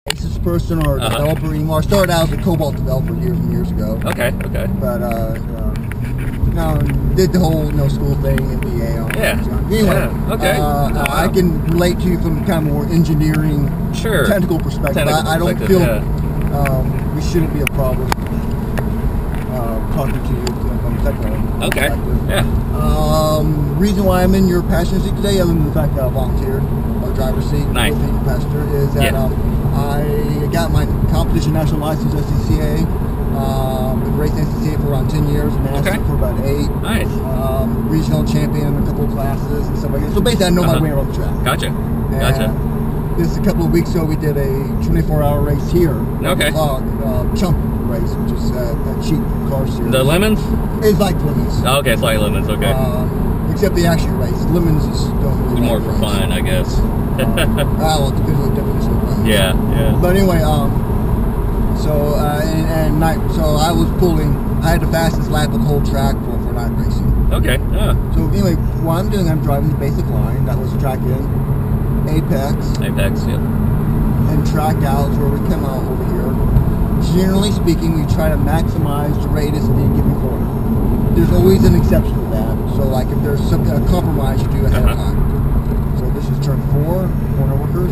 Basis person or developer anymore. I started out as a Cobalt developer years and years ago. Okay. But no, did the whole school thing, MBA. Anyway, I can relate to you from kind of more engineering, technical perspective. I don't feel we shouldn't be a problem talking to you from a technical perspective. Reason why I'm in your passenger seat today, other than the fact that I volunteered or driver's seat with the passenger, is that I got my competition national license SCCA. Been racing SCCA for around 10 years, master for about 8. Nice. Regional champion in a couple of classes and stuff like that. So basically, I know my way around the track. Gotcha. This a couple of weeks ago, we did a 24-hour race here. Chump race, which is a cheap car series. The Lemons? It's like Lemons. Oh, okay, it's like Lemons. Okay. Except they actually race. Lemons is don't really more for fun, I guess. Well, it depends on the definition of fun. Yeah. But anyway, so I was pulling. I had the fastest lap of the whole track for night racing. Okay. So anyway, what I'm doing, I'm driving the basic line. That was track in. Apex, yep. And track out is where we come out over here. Generally speaking, we try to maximize the radius of any given corner. There's always an exception to that. So like if there's some kind of compromise, you do ahead of time. So this is turn 4, corner workers.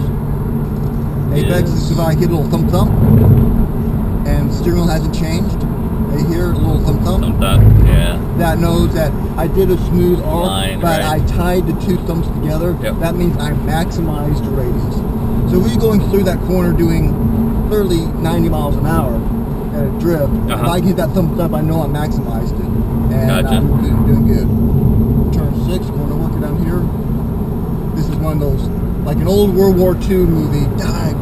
Apex, this is when I hit a little thump, and the steering wheel hasn't changed. Right here, a little thump. That knows that I did a smooth arc, but I tied the 2 thumps together. That means I maximized the radius. So we're going through that corner doing clearly 90 miles an hour at a drift. If I get that thump up, I know I maximized it. And I'm doing good. Turn 6, corner worker down here. This is one of those, like an old World War II movie, dive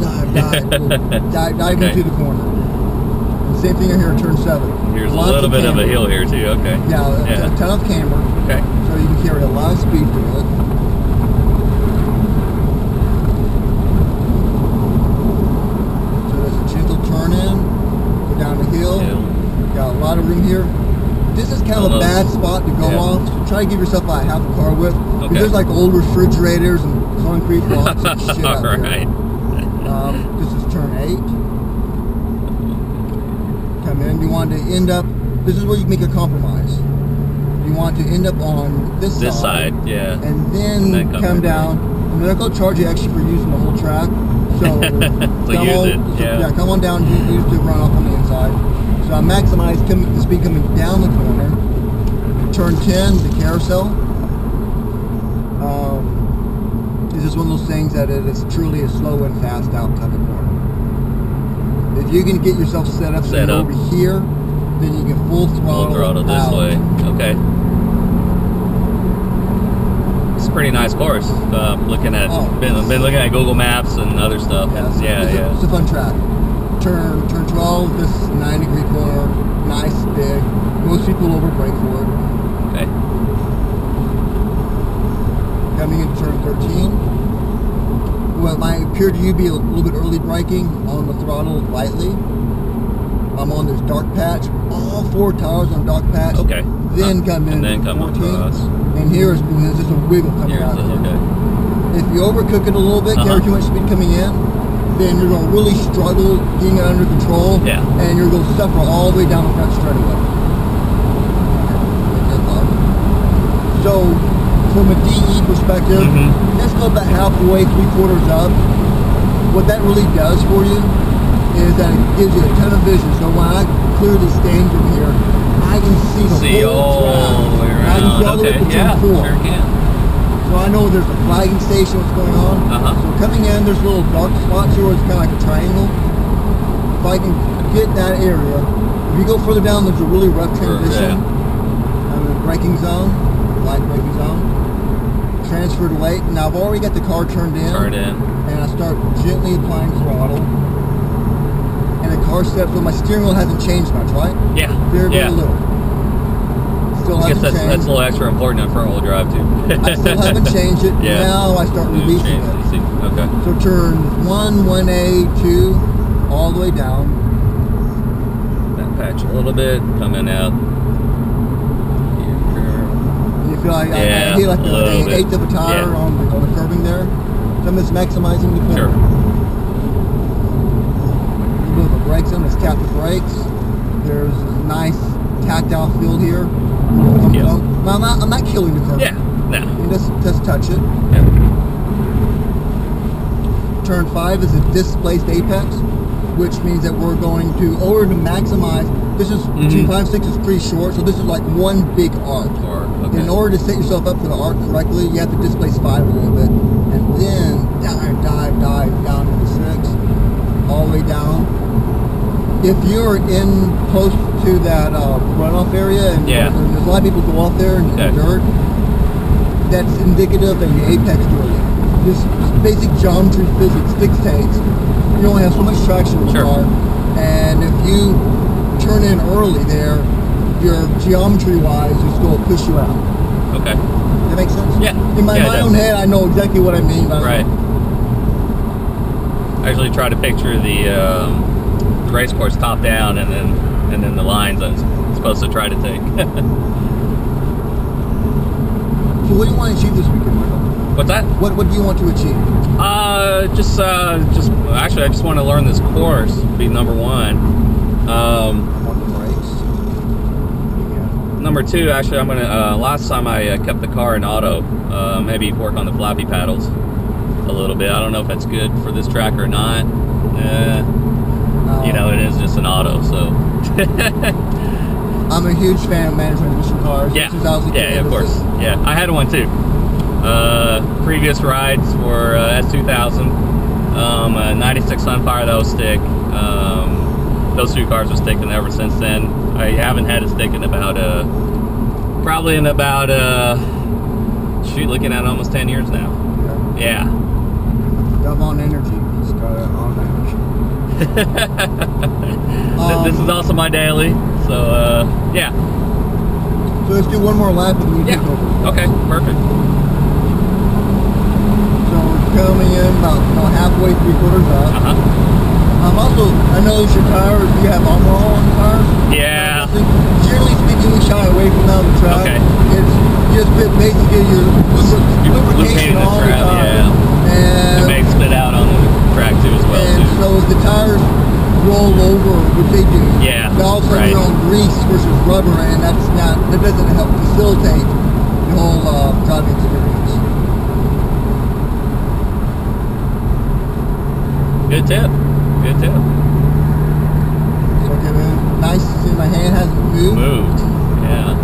into the corner. Same thing here at turn 7. Here's a little bit of a hill here too, okay. Yeah, a ton of camber. Okay. So you can carry a lot of speed through it. So there's a gentle turn in, go down the hill. Got a lot of room here. This is kind of a bad spot to go off. So try to give yourself a half a car width. Because there's like old refrigerators and concrete blocks and shit out there. This is turn 8. Come in, you want to end up, this is where you make a compromise. You want to end up on this side, and then come down, and they're not going to charge you extra for using the whole track. So, come on down, use the runoff on the inside. So I maximize the speed coming down the corner. Turn 10, the carousel. This is one of those things that it is truly a slow and fast out type of corner. If you can get yourself set up over here, then you can full throttle this way. Okay. It's a pretty nice course. Looking at been looking at Google Maps and other stuff. It's a fun track. Turn 12. This 9-degree corner, nice, big. Most people over brake for it. Okay. Coming into turn 13. What might appear to you be a little bit early braking on the throttle lightly. I'm on this dark patch. All 4 tires on dark patch. Okay. Then come in. And then come 14. across. And here's just a wiggle coming out of it. If you overcook it a little bit, carry too much speed coming in, then you're going to really struggle getting it under control. And you're going to suffer all the way down the front straightaway. So, from a DE perspective, let's go about halfway, 3/4 up. What that really does for you is that it gives you a ton of vision. So when I clearly stand from here, I can see the whole track. I can see all the way to turn 4. Sure can. So I know there's a flagging station, what's going on. So coming in, there's little dark spots here where it's kind of like a triangle. If I can get that area, if you go further down, there's a really rough transition. The braking zone, light braking zone. Transfer to weight. Now I've already got the car turned in. And I start gently applying throttle. And the car steps, so my steering wheel hasn't changed much, right? Very little. Still hasn't changed. That's a little extra important in front wheel drive too. I still haven't changed it. Now I start releasing it. Okay. So turn 1, 1A, 2, all the way down. That patch a little bit, coming out. You feel like I feel like an eighth of a tire on the curving there. So I'm just maximizing the corner. tap the brakes. There's a nice tactile feel here. Yeah. Well, I'm not killing the curb. Yeah, no. You just touch it. Yeah. Turn 5 is a displaced apex, which means that we're going to, in order to maximize, this is, 256 is pretty short, so this is like one big arc. Okay. In order to set yourself up for the arc correctly, you have to displace 5 a little bit, and then dive down into 6, all the way down. If you're in close to that runoff area, and there's a lot of people go off there in the dirt, that's indicative that your apex early. This basic geometry physics dictates you only have so much traction in the car, and if you turn in early there, your geometry-wise is going to push you out. Okay. That makes sense? Yeah. In my own head, I know exactly what I mean by right. I usually try to picture the race course top down, and then the lines I'm supposed to try to take. So what do you want to achieve this weekend, Michael? What's that? What do you want to achieve? Just actually, I just want to learn this course, be number 1. On the brakes. Yeah. Number 2, actually, I'm gonna. Last time I kept the car in auto, maybe work on the flappy paddles a little bit. I don't know if that's good for this track or not. You know, it is just an auto, so. I'm a huge fan of manual transmission cars. Yeah. Since I was a kid, of course. Yeah, I had one too. Previous rides were S2000, 96 Sunfire that was stick. Those 2 cars were sticking ever since then. I haven't had it stick in about probably in about looking at almost 10 years now. Okay. Yeah. Dumb on energy. Just got it on energy. This is also my daily, so yeah. So let's do one more lap and we take over. Okay, perfect. So we're coming in about halfway, 3/4 up. I noticed your tires, you have armor all on the tires. Yeah. Generally speaking, we shy away from that on the track. Okay. It's just basically your lubrication all the time. Yeah. And it may spit out on the track too as well. And so as the tires roll over, which they do, they all of a sudden you're on grease versus rubber, and that doesn't help facilitate the whole driving experience. Good tip. Good tip. So get it nice to see my hand hasn't moved. Yeah.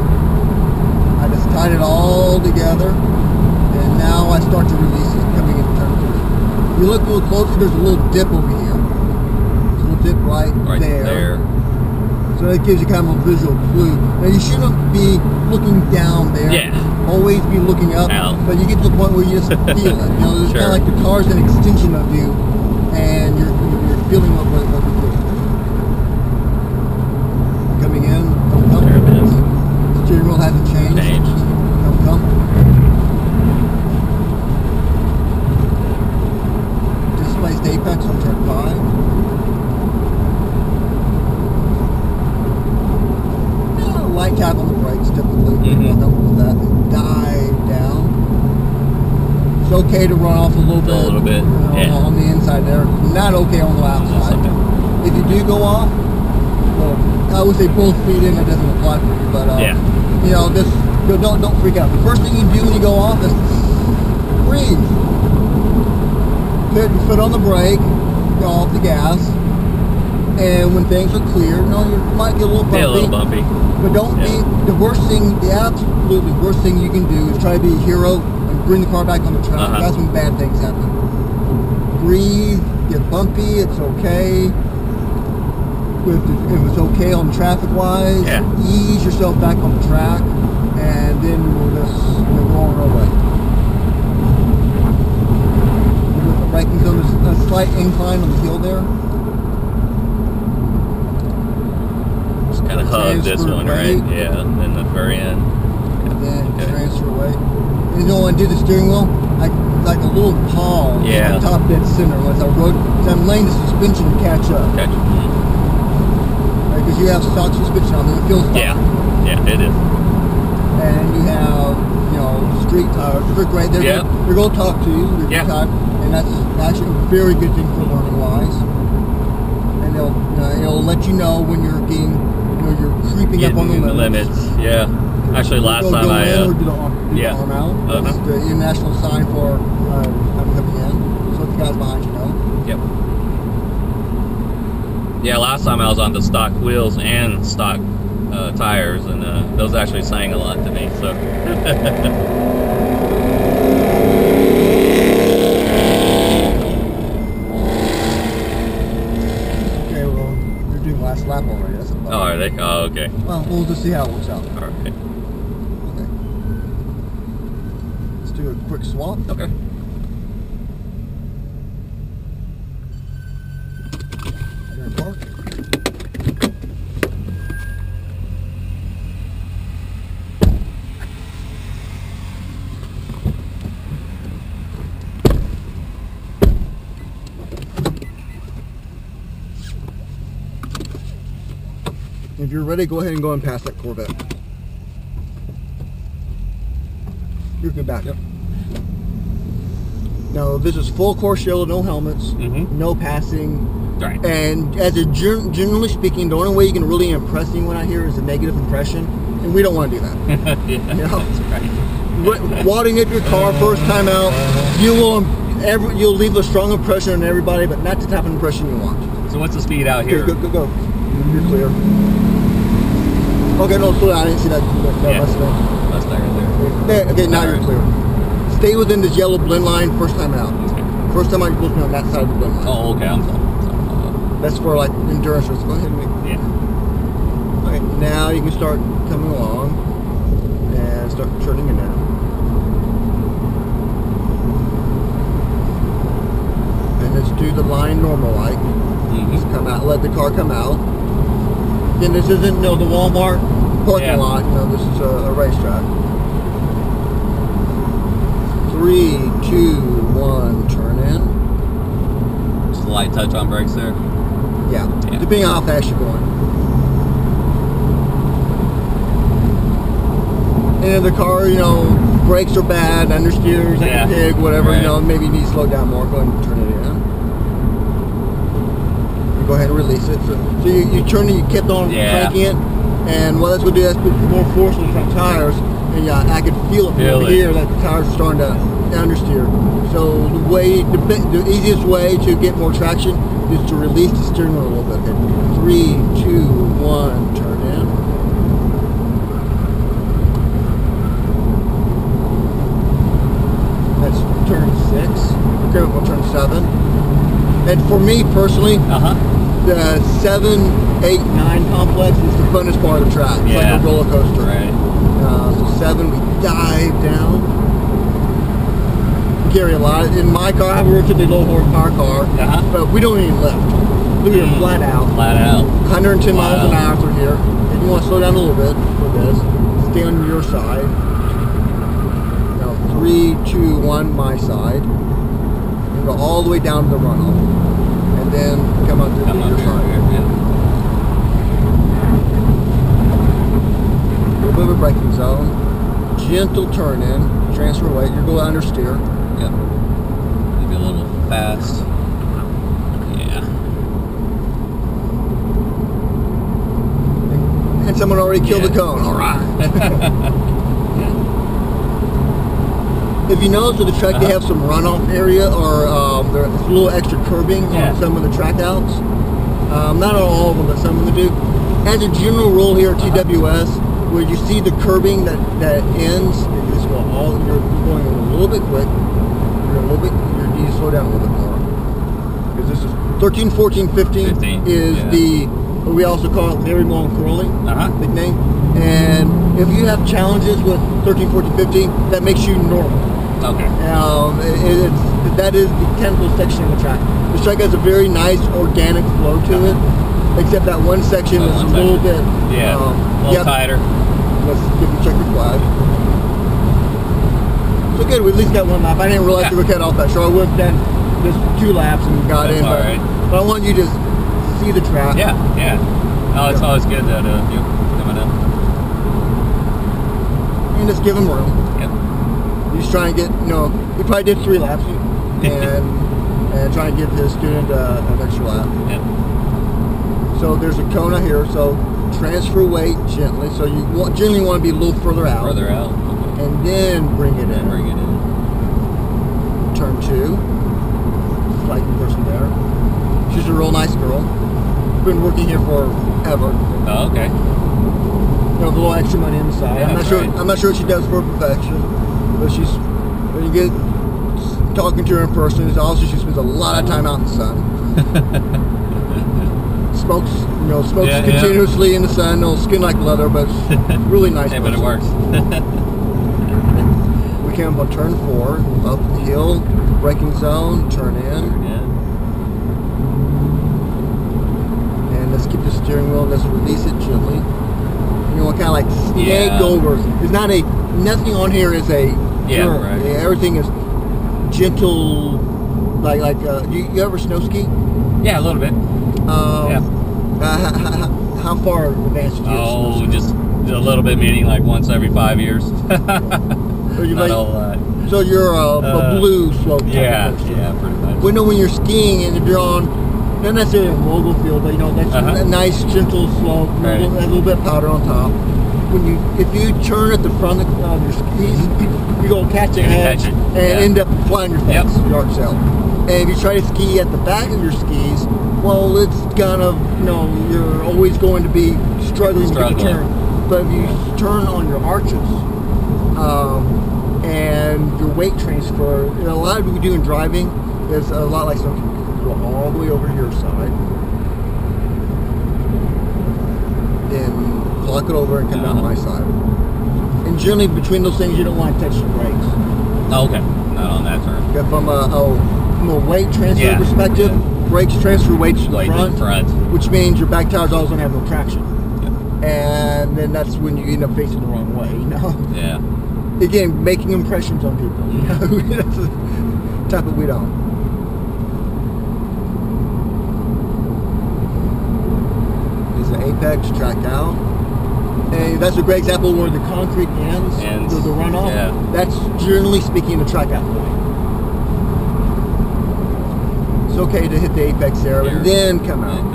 I just tied it all together, and now I start to release it coming into turn 3. If you look a little closer, there's a little dip over here. There's a little dip right there. So that gives you kind of a visual clue. Now you shouldn't be looking down there. Yeah. Always be looking up. But you get to the point where you just feel it. You know, it's kind of like the car's an extension of you, and you're feeling what we're doing. Coming in. There it is. Steering wheel hasn't changed. Come. Displaced apex on turn 5. Light tap on the brakes typically. With that and dive down. It's okay to run off a little bit. On the inside there. Not okay on the outside. If you do go off, well, I would say both feet in. It doesn't apply for you, but you know, just don't freak out. The first thing you do when you go off is breathe. Put your foot on the brake, go off the gas, and when things are clear, you might get a little bumpy. Yeah, a little bumpy. But don't be the worst thing. The absolutely worst thing you can do is try to be a hero and bring the car back on the track. That's when bad things happen. Breathe, get bumpy. It's okay. If it's okay on traffic-wise, ease yourself back on the track, and then we'll just go on our way. Right, there's a slight incline on the hill there. Just kind of hug this one, right? Yeah, and then the very end. And then transfer away. And you don't want to do the steering wheel like a little paw on the top dead center. As I'm laying the suspension to catch up. Because you have stock suspension on there, it feels fine. Yeah, it is. And you have, street tires. They're great. They're going to talk to you. And that's actually a very good thing for learning wise. And it'll let you know when you're getting, you're creeping up on the limits. Yeah. Actually, last time go I in or do the arm out. That's the international sign for I'm coming in. So let the guys behind you know. Yep. Yeah, last time I was on the stock wheels and stock tires, and those actually sang a lot to me. So. Okay, well, you're doing last lap already. That's Oh, are they? Oh, okay. Well, we'll just see how it works out. All right. Okay. Let's do a quick swap. Okay. Park. If you're ready, go ahead and go and pass that Corvette. You're good back. Yep. Now, this is full course yellow, no helmets, no passing. Right. And as a generally speaking, the only way you can really impress anyone out here is a negative impression, and we don't want to do that. Yeah, you know? that's right. Wadding up your car first time out, you'll leave a strong impression on everybody, but not the type of impression you want. So what's the speed out here? Go. You're clear. Okay, no, slow down. I didn't see that. Mustang. Mustang right there. Okay, now you're clear. Stay within this yellow blend line first time out. Okay. First time out, you're supposed to be on that side of the blend line. Oh, okay. I'm sorry. That's for like endurance races. Go ahead and make. Yeah. Okay, now you can start coming along and start turning it down. And let's do the line normal like. Just come out, let the car come out. Then this isn't the Walmart parking lot. No, this is a racetrack. 3, 2, 1, turn in. Just a light touch on brakes there. Yeah, depending on how fast you're going. And if the car, brakes are bad, understeers, like a pig, whatever, maybe you need to slow down more. Go ahead and turn it in. Go ahead and release it. So you turn it, you kept on cranking it, and what that's going to do is put more force on the front tires, and I could feel it from here that the tires are starting to understeer. So the easiest way to get more traction is to release the steering wheel a little bit. Okay. 3, 2, 1, turn in. That's turn 6. Okay, we'll turn 7. And for me personally, the 7, 8, 9 complex is the funnest part of the track. It's like a roller coaster. Right. So 7, we dive down. We carry a lot. In my car, I have a relatively low horsepower car, but we don't even lift. We are flat out. Flat out. 110 miles an hour through here. If you want to slow down a little bit for this, stay on your side. Now 3, 2, 1, my side. And go all the way down to the runoff. And then come on through your side. A little bit of a braking zone. Gentle turn in. Transfer weight. You're going to understeer. Yep. Maybe a little fast. Yeah. And someone already killed the cone. All right. If you notice with the track, they have some runoff area, or there's a little extra curbing on some of the track outs. Not on all of them, but some of them do. As a general rule here at TWS, where you see the curbing that ends, this will you're going a little bit quick. You need to slow down a little bit more. Because this is 13, 14, 15 is what we also call it very long curling, nickname. And if you have challenges with 13, 14, 15, that makes you normal. Okay. That is the technical section of the track. This track has a very nice organic flow to it, except that one section is a little bit a little tighter. Let's check your flag. So good, we at least got one lap. I didn't realize we were cut off that short. I would have done just 2 laps and got in. But I want you to see the track. Yeah. Oh, it's always good that you coming in. And just give them room. Yep. He's trying to get, he probably did 3 laps and trying to give his student an extra lap. Yep. So there's a Kona here. So transfer weight gently. So you generally want to be a little further out. Further out. Okay. And then bring it in. Bring it in. Turn 2. Like the person there. She's a real nice girl. Been working here forever. Oh, okay. You know, a little extra money inside. Yeah, I'm not sure what she does for perfection, but she's, when you get talking to her in person, it's also she spends a lot of time out in the sun. smokes continuously in the sun. No skin like leather, but really nice. Yeah, but it works. We came up on turn 4, up the hill, braking zone, turn in. And let's keep the steering wheel. Let's release it gently. You know, kind of like snake over. There's nothing on here is a jerk. Right. Everything is gentle. Like you ever snow ski? Yeah, a little bit. How far advanced do you Oh, just a little bit, meaning like once every 5 years. So Not a whole lot. So you're a blue slope type Yeah, of person. yeah, pretty much. We know when you're skiing and if you're on, not necessarily a mobile field, but you know, that's a nice gentle slope, Right. a little bit of powder on top. If you turn at the front of your skis, you go catch a hedge and end up flying your face, yard sale. And if you try to ski at the back of your skis, well, it's kind of, you know, you're always going to be struggling to get the turn. But if you turn on your arches, and your weight transfer, you know, a lot of what we do in driving is a lot like some people go all the way over to your side, then clock it over and come down my side. And generally between those things you don't want to touch the brakes. Oh, okay, not on that turn. Yeah, from a weight transfer perspective, brakes transfer weight to the front, which means your back tire's always going to have no traction. And then that's when you end up facing the wrong way, you know? Yeah. Again, making impressions on people. You know? That's the type of we don't. There's an apex track out. And that's a great example where the concrete ends the runoff. Yeah. That's generally speaking the track out point. It's okay to hit the apex there and then come out.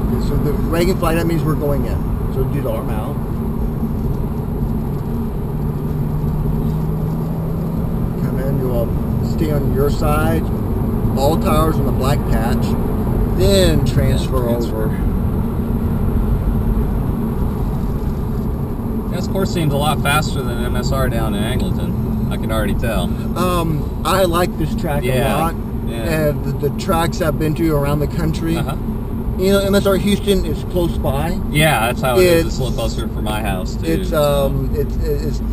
Okay, so the Reagan fly, that means we're going in. So do the arm out. Come in, you'll stay on your side, all tires on the black patch, then transfer over. This course seems a lot faster than MSR down in Angleton. I can already tell. I like this track a lot. Yeah. And the tracks I've been to around the country, you know, MSR Houston is close by. Yeah, that's how it is. It's a little closer for my house too. It's at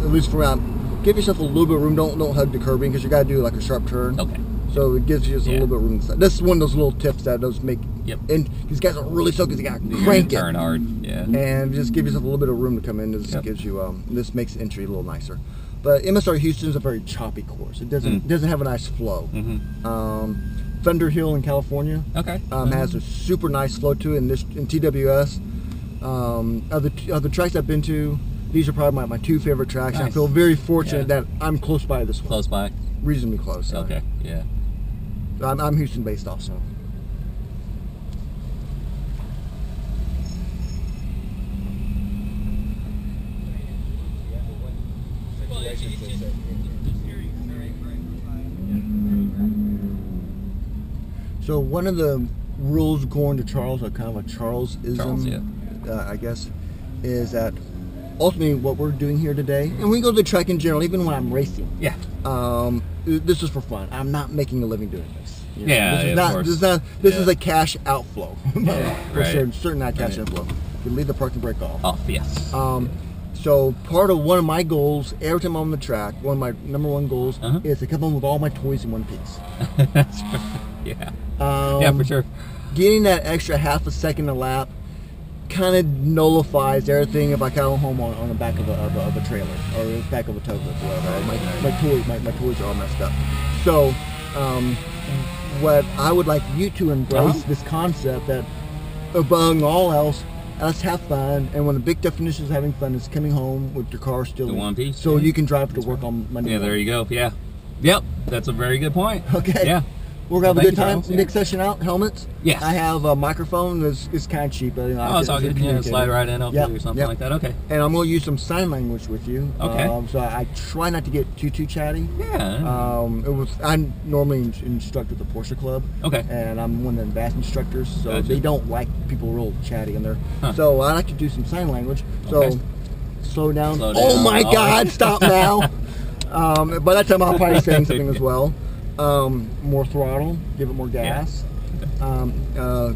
least for around. Give yourself a little bit of room. Don't hug the curbing because you got to do like a sharp turn. Okay. So it gives you just a little bit of room. This is one of those little tips that does make. And these guys are really so because you got to crank it. Turn hard. Yeah. And just give yourself a little bit of room to come in. This gives you. This makes the entry a little nicer. But MSR Houston is a very choppy course. It doesn't have a nice flow. Thunder Hill in California has a super nice flow to it. And this in TWS, other tracks I've been to, these are probably my 2 favorite tracks. Nice. I feel very fortunate that I'm close by this one. Close by? Reasonably close. Okay, yeah. I'm Houston based also. So one of the rules going to Charles, or kind of a Charles-ism, I guess, is that ultimately what we're doing here today, and we go to the track in general, even when I'm racing. Yeah. This is for fun. I'm not making a living doing this. You know? Yeah, This is a cash outflow. For right. certain not cash inflow. You can leave the parking brake off. Off, yes. So part of one of my goals, every time I'm on the track, one of my number one goals is to come home with all my toys in one piece. That's right. Yeah. Yeah, for sure. Getting that extra half a second a lap kind of nullifies everything if I come home on the back of a trailer or the back of a tow lift or whatever. My toys are all messed up. So what I would like you to embrace this concept that above all else, let's have fun, and when the big definition is having fun is coming home with your car still in one piece. So you can drive to work on Monday. Yeah, there you go. Yeah. Yep, that's a very good point. Okay. Yeah. We're going to have a good Thank you, time. Charles. Next session out, helmets. Yes. I have a microphone that's kind of cheap. But, Oh, it's all good. Yeah, slide right in, hopefully, or something like that. Okay. And I'm going to use some sign language with you. Okay. So I try not to get too chatty. Yeah. I'm normally instructor at the Porsche Club. Okay. And I'm one of the advanced instructors, so Gotcha. they don't like people real chatty in there. Huh. So I like to do some sign language. So Okay. slow down. Slow down. Oh my Oh. God! Stop now. By that time, I'll probably say something as well. More throttle, give it more gas.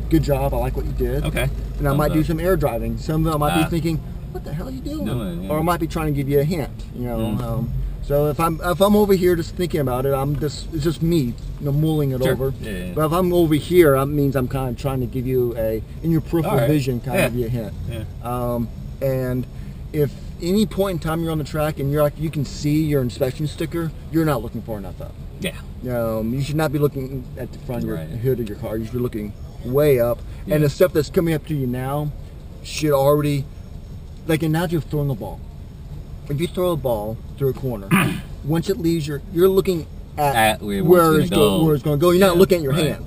Good job. I like what you did. Okay. And I Thumbs might do up. some air driving. Some of them I might be Ah. thinking, "What the hell are you doing?" Yeah. Or I might be trying to give you a hint. You know. So if I'm over here just thinking about it, it's just me, mulling it Sure. over. Yeah. But if I'm over here, that means I'm kind of trying to give you in your peripheral Alright. vision, kind of give you a hint. Yeah. And if any point in time you're on the track and you can see your inspection sticker, you're not looking far enough up. Yeah. You should not be looking at the front of your Right. hood of your car. You should be looking way up. Yeah. And the stuff that's coming up to you now should already, like imagine you're throwing the ball. If you throw a ball through a corner, once it leaves you're looking at where it's going to go. You're not looking at your right. hand.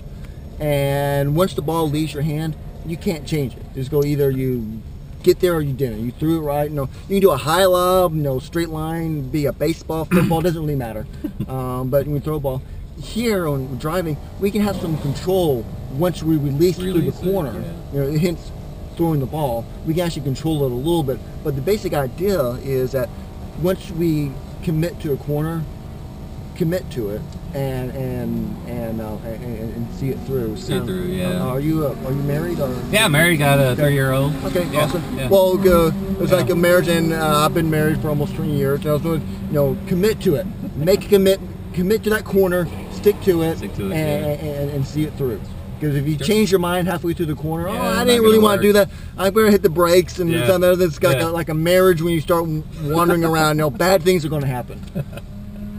And once the ball leaves your hand, you can't change it. Just go either you get there or you didn't. You threw it right. You can do a high lob, straight line, be a baseball, football, doesn't really matter. But when you throw a ball, here on driving, we can have some control once we release through the corner. Hence throwing the ball, we can actually control it a little bit. But the basic idea is that once we commit to a corner, commit to it and see it through. See it through, yeah. Are you married or? Yeah, I'm married. Got a 3-year-old. Okay, Yeah, awesome. yeah. Well, it's like a marriage, and I've been married for almost 20 years. And I was going, commit to it, make a commit to that corner, stick to it, and see it through. Because if you change your mind halfway through the corner, I didn't really want to do that. I better hit the brakes and something. It's like a marriage when you start wandering around. Bad things are going to happen.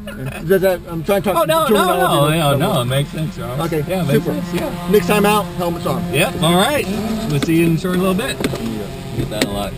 I'm trying to talk. Oh no, it makes sense, Charles. Okay, yeah, makes super. sense. Yeah. Next time out, helmets on. Yep. All right. We'll see you in a short little bit. Get that a lot.